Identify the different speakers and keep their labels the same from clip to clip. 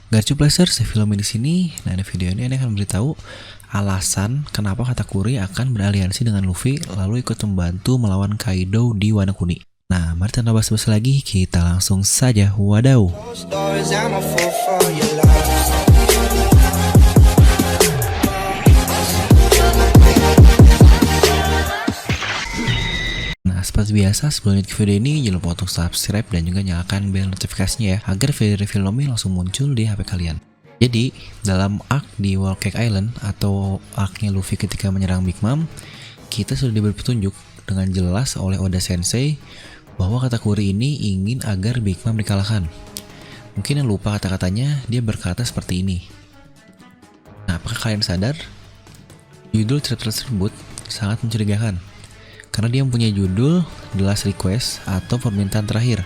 Speaker 1: Garcuplexers, film di sini. Nah, di video ini akan beritahu alasan kenapa Katakuri akan beraliansi dengan Luffy lalu ikut membantu melawan Kaido di Wano Kuni. Nah, mari tanpa basa-basi lagi, kita langsung saja. Wadaw. Nah, seperti biasa, sebelum lanjut ke video ini, jangan lupa untuk subscribe dan juga nyalakan bel notifikasinya ya, agar video review Lomi langsung muncul di HP kalian. Jadi, dalam arc di Whole Cake Island atau arc-nya Luffy ketika menyerang Big Mom, kita sudah diberi petunjuk dengan jelas oleh Oda Sensei bahwa Katakuri ini ingin agar Big Mom dikalahkan. Mungkin yang lupa kata-katanya, dia berkata seperti ini. Nah, apakah kalian sadar? Judul chapter tersebut sangat mencurigakan, karena dia mempunyai judul The Last Request atau permintaan terakhir,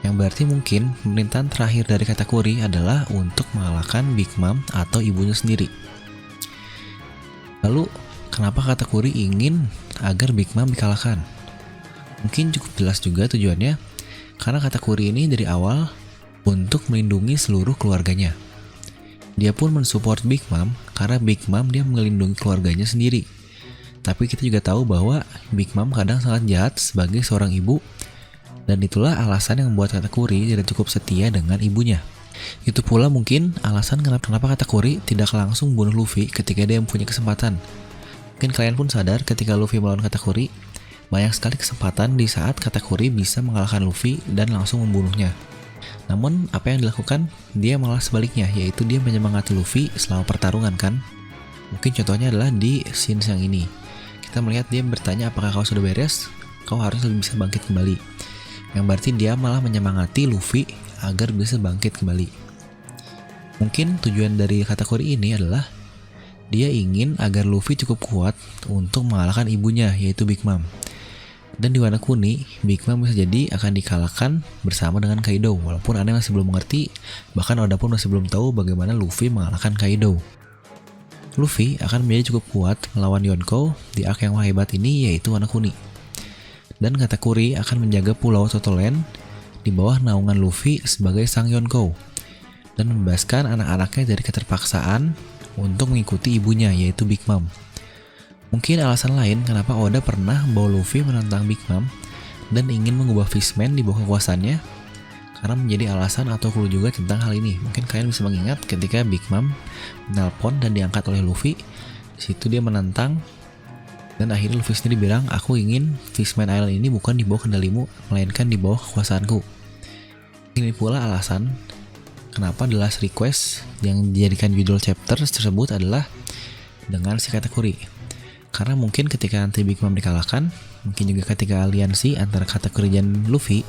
Speaker 1: yang berarti mungkin permintaan terakhir dari Katakuri adalah untuk mengalahkan Big Mom atau ibunya sendiri. Lalu, kenapa Katakuri ingin agar Big Mom dikalahkan? Mungkin cukup jelas juga tujuannya, karena Katakuri ini dari awal untuk melindungi seluruh keluarganya. Dia pun mensupport Big Mom karena Big Mom dia melindungi keluarganya sendiri. Tapi kita juga tahu bahwa Big Mom kadang sangat jahat sebagai seorang ibu, dan itulah alasan yang membuat Katakuri tidak cukup setia dengan ibunya. Itu pula mungkin alasan kenapa Katakuri tidak langsung bunuh Luffy ketika dia mempunyai kesempatan. Mungkin kalian pun sadar ketika Luffy melawan Katakuri, banyak sekali kesempatan di saat Katakuri bisa mengalahkan Luffy dan langsung membunuhnya. Namun apa yang dilakukan? Dia malah sebaliknya, yaitu dia menyemangati Luffy selama pertarungan kan. Mungkin contohnya adalah di scene yang ini. Kita melihat dia bertanya, apakah kau sudah beres? Kau harus lebih bisa bangkit kembali. Yang berarti dia malah menyemangati Luffy agar bisa bangkit kembali. Mungkin tujuan dari Katakuri ini adalah dia ingin agar Luffy cukup kuat untuk mengalahkan ibunya, yaitu Big Mom. Dan di Wano Kuni, Big Mom bisa jadi akan dikalahkan bersama dengan Kaido, walaupun Anda masih belum mengerti, bahkan Oda pun masih belum tahu bagaimana Luffy mengalahkan Kaido. Luffy akan menjadi cukup kuat melawan Yonkou di arc yang hebat ini, yaitu Wano Kuni. Dan Katakuri akan menjaga pulau Totoland di bawah naungan Luffy sebagai sang Yonkou, dan membebaskan anak-anaknya dari keterpaksaan untuk mengikuti ibunya, yaitu Big Mom. Mungkin alasan lain kenapa Oda pernah membawa Luffy menentang Big Mom dan ingin mengubah Fishman di bawah kekuasaannya, karena menjadi alasan atau clue juga tentang hal ini. Mungkin kalian bisa mengingat ketika Big Mom menelpon dan diangkat oleh Luffy, di situ dia menentang, dan akhirnya Luffy sendiri bilang, aku ingin Fishman Island ini bukan di bawah kendalimu, melainkan di bawah kekuasaanku. Ini pula alasan kenapa The Last Request yang dijadikan judul chapter tersebut adalah dengan si Katakuri. Karena mungkin ketika nanti Big Mom dikalahkan, mungkin juga ketika aliansi antara Katakuri dan Luffy,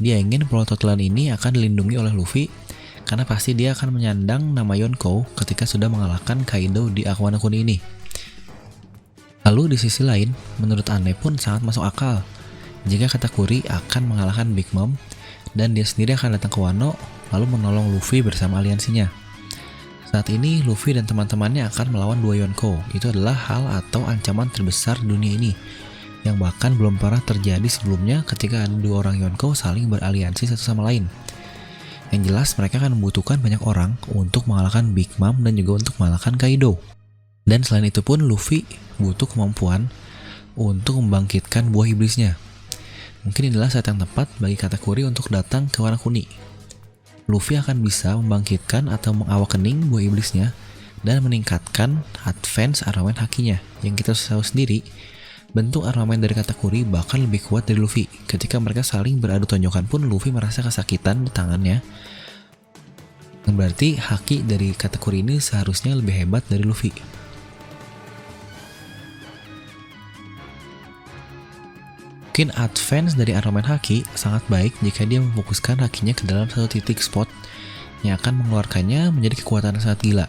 Speaker 1: dia ingin pulau Totoland ini akan dilindungi oleh Luffy, karena pasti dia akan menyandang nama Yonkou ketika sudah mengalahkan Kaido di Wano Kuni ini. Lalu di sisi lain, menurut Ane pun sangat masuk akal jika Katakuri akan mengalahkan Big Mom dan dia sendiri akan datang ke Wano lalu menolong Luffy bersama aliansinya. Saat ini Luffy dan teman-temannya akan melawan dua Yonkou. Itu adalah hal atau ancaman terbesar dunia ini, yang bahkan belum pernah terjadi sebelumnya ketika ada dua orang Yonkou saling beraliansi satu sama lain. Yang jelas mereka akan membutuhkan banyak orang untuk mengalahkan Big Mom dan juga untuk mengalahkan Kaido. Dan selain itu pun Luffy butuh kemampuan untuk membangkitkan buah iblisnya. Mungkin inilah saat yang tepat bagi Katakuri untuk datang ke Wano Kuni. Luffy akan bisa membangkitkan atau mengawakening buah iblisnya dan meningkatkan advance armamen hakinya. Yang kita tahu sendiri, bentuk armamen dari Katakuri bahkan lebih kuat dari Luffy. Ketika mereka saling beradu tonjokan pun Luffy merasa kesakitan di tangannya. Yang berarti haki dari Katakuri ini seharusnya lebih hebat dari Luffy. Mungkin advance dari armamen haki sangat baik jika dia memfokuskan hakinya ke dalam satu titik spot yang akan mengeluarkannya menjadi kekuatan yang sangat gila.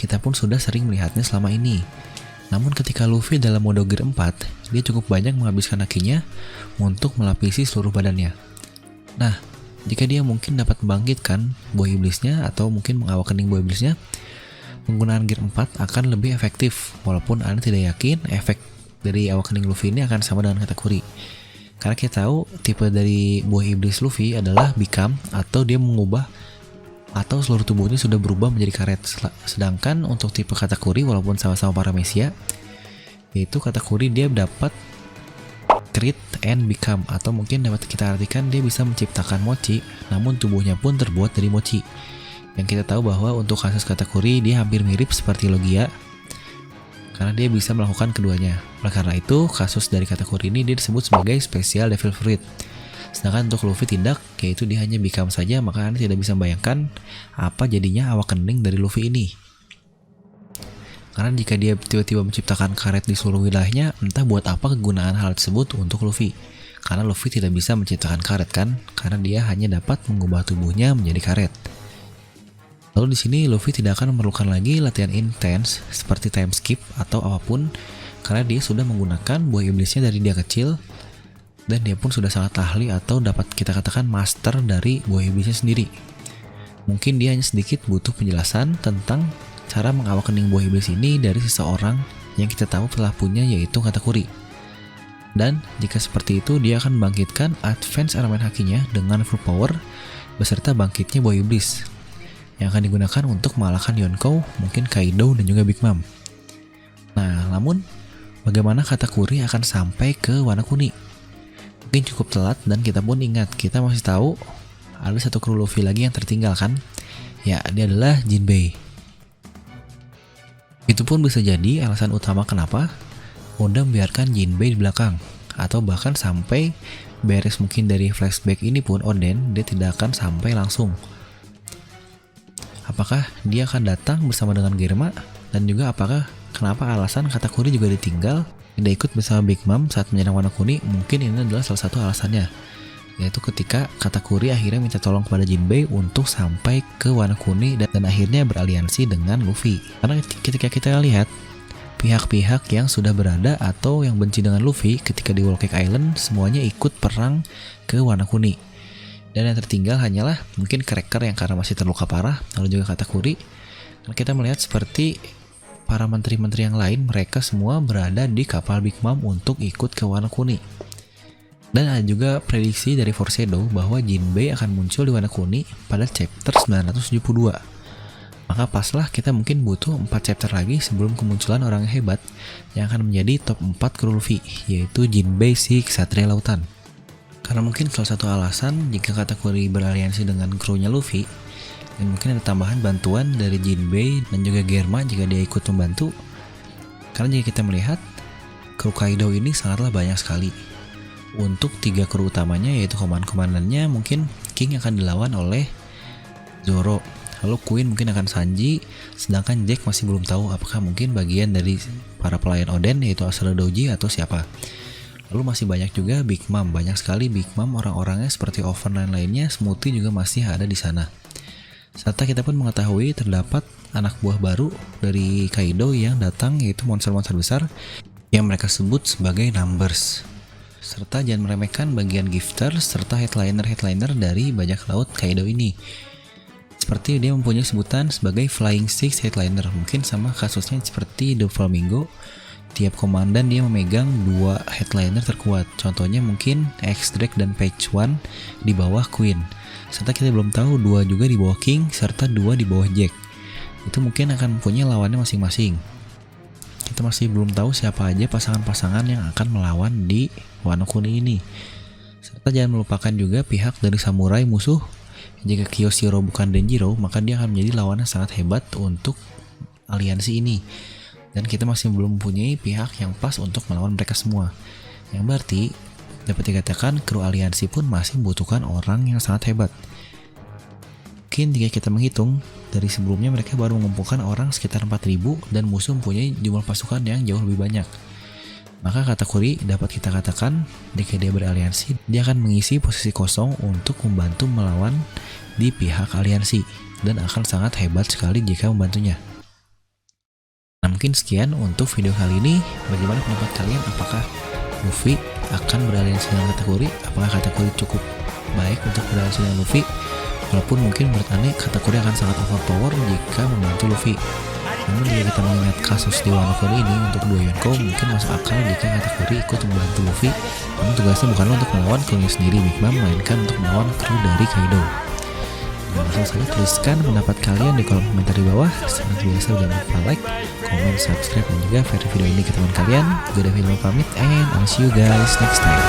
Speaker 1: Kita pun sudah sering melihatnya selama ini. Namun ketika Luffy dalam mode Gear 4, dia cukup banyak menghabiskan hakinya untuk melapisi seluruh badannya. Nah, jika dia mungkin dapat membangkitkan buah iblisnya atau mungkin mengawakening buah iblisnya, penggunaan Gear 4 akan lebih efektif, walaupun Anda tidak yakin efek dari awakening Luffy ini akan sama dengan Katakuri. Karena kita tahu tipe dari buah iblis Luffy adalah Become, atau dia mengubah atau seluruh tubuhnya sudah berubah menjadi karet. Sedangkan untuk tipe Katakuri walaupun sama-sama paramecia, yaitu Katakuri dia dapat create and become, atau mungkin dapat kita artikan dia bisa menciptakan mochi, namun tubuhnya pun terbuat dari mochi. Yang kita tahu bahwa untuk kasus Katakuri dia hampir mirip seperti Logia, karena dia bisa melakukan keduanya. Oleh karena itu, kasus dari Katakuri ini dia disebut sebagai Special Devil Fruit. Sedangkan untuk Luffy tidak, yaitu dia hanya become saja, maka Anda tidak bisa membayangkan apa jadinya awak kening dari Luffy ini. Karena jika dia tiba-tiba menciptakan karet di seluruh wilayahnya, entah buat apa kegunaan hal tersebut untuk Luffy. Karena Luffy tidak bisa menciptakan karet kan, karena dia hanya dapat mengubah tubuhnya menjadi karet. Lalu di sini Luffy tidak akan memerlukan lagi latihan intens seperti time skip atau apapun, karena dia sudah menggunakan buah iblisnya dari dia kecil, dan dia pun sudah sangat ahli atau dapat kita katakan master dari buah iblisnya sendiri. Mungkin dia hanya sedikit butuh penjelasan tentang cara mengawak kening buah iblis ini dari seseorang yang kita tahu telah punya, yaitu Katakuri. Dan jika seperti itu, dia akan membangkitkan advance elemen hakinya dengan full power beserta bangkitnya buah iblis yang akan digunakan untuk mengalahkan Yonkou, mungkin Kaido dan juga Big Mom. Nah, namun bagaimana Katakuri akan sampai ke Wano Kuni? Mungkin cukup telat, dan kita pun ingat, kita masih tahu ada satu kru Luffy lagi yang tertinggal kan? Ya, dia adalah Jinbei. Itu pun bisa jadi alasan utama kenapa Oda membiarkan Jinbei di belakang, atau bahkan sampai beres mungkin dari flashback ini pun Oden dia tidak akan sampai langsung. Apakah dia akan datang bersama dengan Germa, dan juga apakah kenapa alasan Katakuri juga ditinggal tidak ikut bersama Big Mom saat menyerang Wano Kuni? Mungkin ini adalah salah satu alasannya, yaitu ketika Katakuri akhirnya minta tolong kepada Jinbei untuk sampai ke Wano Kuni dan akhirnya beraliansi dengan Luffy. Karena ketika kita lihat pihak-pihak yang sudah berada atau yang benci dengan Luffy ketika di Whole Cake Island, semuanya ikut perang ke Wano Kuni. Dan yang tertinggal hanyalah mungkin Cracker yang karena masih terluka parah, lalu juga Katakuri. Karena kita melihat seperti para menteri-menteri yang lain, mereka semua berada di kapal Big Mom untuk ikut ke Wano Kuni. Dan ada juga prediksi dari Foreshadow bahwa Jinbei akan muncul di Wano Kuni pada chapter 972. Maka paslah kita mungkin butuh 4 chapter lagi sebelum kemunculan orang yang hebat yang akan menjadi top 4 kru Luffy, yaitu Jinbei si Ksatria Lautan. Karena mungkin salah satu alasan jika Katakuri beraliansi dengan krunya Luffy, dan mungkin ada tambahan bantuan dari Jinbei dan juga Germa jika dia ikut membantu. Karena jika kita melihat kru Kaido ini sangatlah banyak sekali. Untuk 3 kru utamanya, yaitu komandannya mungkin King akan dilawan oleh Zoro, lalu Queen mungkin akan Sanji, sedangkan Jack masih belum tahu apakah mungkin bagian dari para pelayan Oden, yaitu Asura Doji atau siapa. Lalu masih banyak juga Big Mom, banyak sekali Big Mom, orang-orangnya seperti Overland lainnya, Smoothie juga masih ada di sana. Serta kita pun mengetahui terdapat anak buah baru dari Kaido yang datang, yaitu monster-monster besar yang mereka sebut sebagai Numbers. Serta jangan meremehkan bagian gifter serta headliner dari bajak laut Kaido ini. Seperti dia mempunyai sebutan sebagai Flying Six Headliner, mungkin sama kasusnya seperti The Flamingo. Tiap komandan dia memegang 2 headliner terkuat. Contohnya mungkin X-Drake dan Page One di bawah Queen. Serta kita belum tahu 2 juga di bawah King serta 2 di bawah Jack. Itu mungkin akan punya lawannya masing-masing. Kita masih belum tahu siapa aja pasangan-pasangan yang akan melawan di Wano Kuni ini. Serta jangan melupakan juga pihak dari samurai musuh. Jika Kyoshiro bukan Denjiro, maka dia akan menjadi lawan yang sangat hebat untuk aliansi ini. Dan kita masih belum mempunyai pihak yang pas untuk melawan mereka semua. Yang berarti dapat dikatakan kru aliansi pun masih membutuhkan orang yang sangat hebat. Mungkin jika kita menghitung, dari sebelumnya mereka baru mengumpulkan orang sekitar 4.000 dan musuh mempunyai jumlah pasukan yang jauh lebih banyak. Maka Katakuri dapat kita katakan jika dia beraliansi, dia akan mengisi posisi kosong untuk membantu melawan di pihak aliansi dan akan sangat hebat sekali jika membantunya. Nah, mungkin sekian untuk video kali ini. Bagaimana pendapat kalian? Apakah Luffy akan beraliansi dengan Katakuri? Apakah Katakuri cukup baik untuk beraliansi dengan Luffy? Walaupun mungkin menurut aneh Katakuri akan sangat overpower jika membantu Luffy. Namun jika kita mengingat kasus di Wano Kuni ini untuk 2 Yonkou, mungkin masuk akal jika Katakuri ikut membantu Luffy. Namun tugasnya bukan untuk melawan krunya sendiri Big Mom, melainkan untuk melawan kru dari Kaido. Langsung saja tuliskan pendapat kalian di kolom komentar di bawah. Seperti biasa jangan lupa like, comment, subscribe, dan juga share video ini ke teman kalian. Gue David pamit and I'll see you guys next time.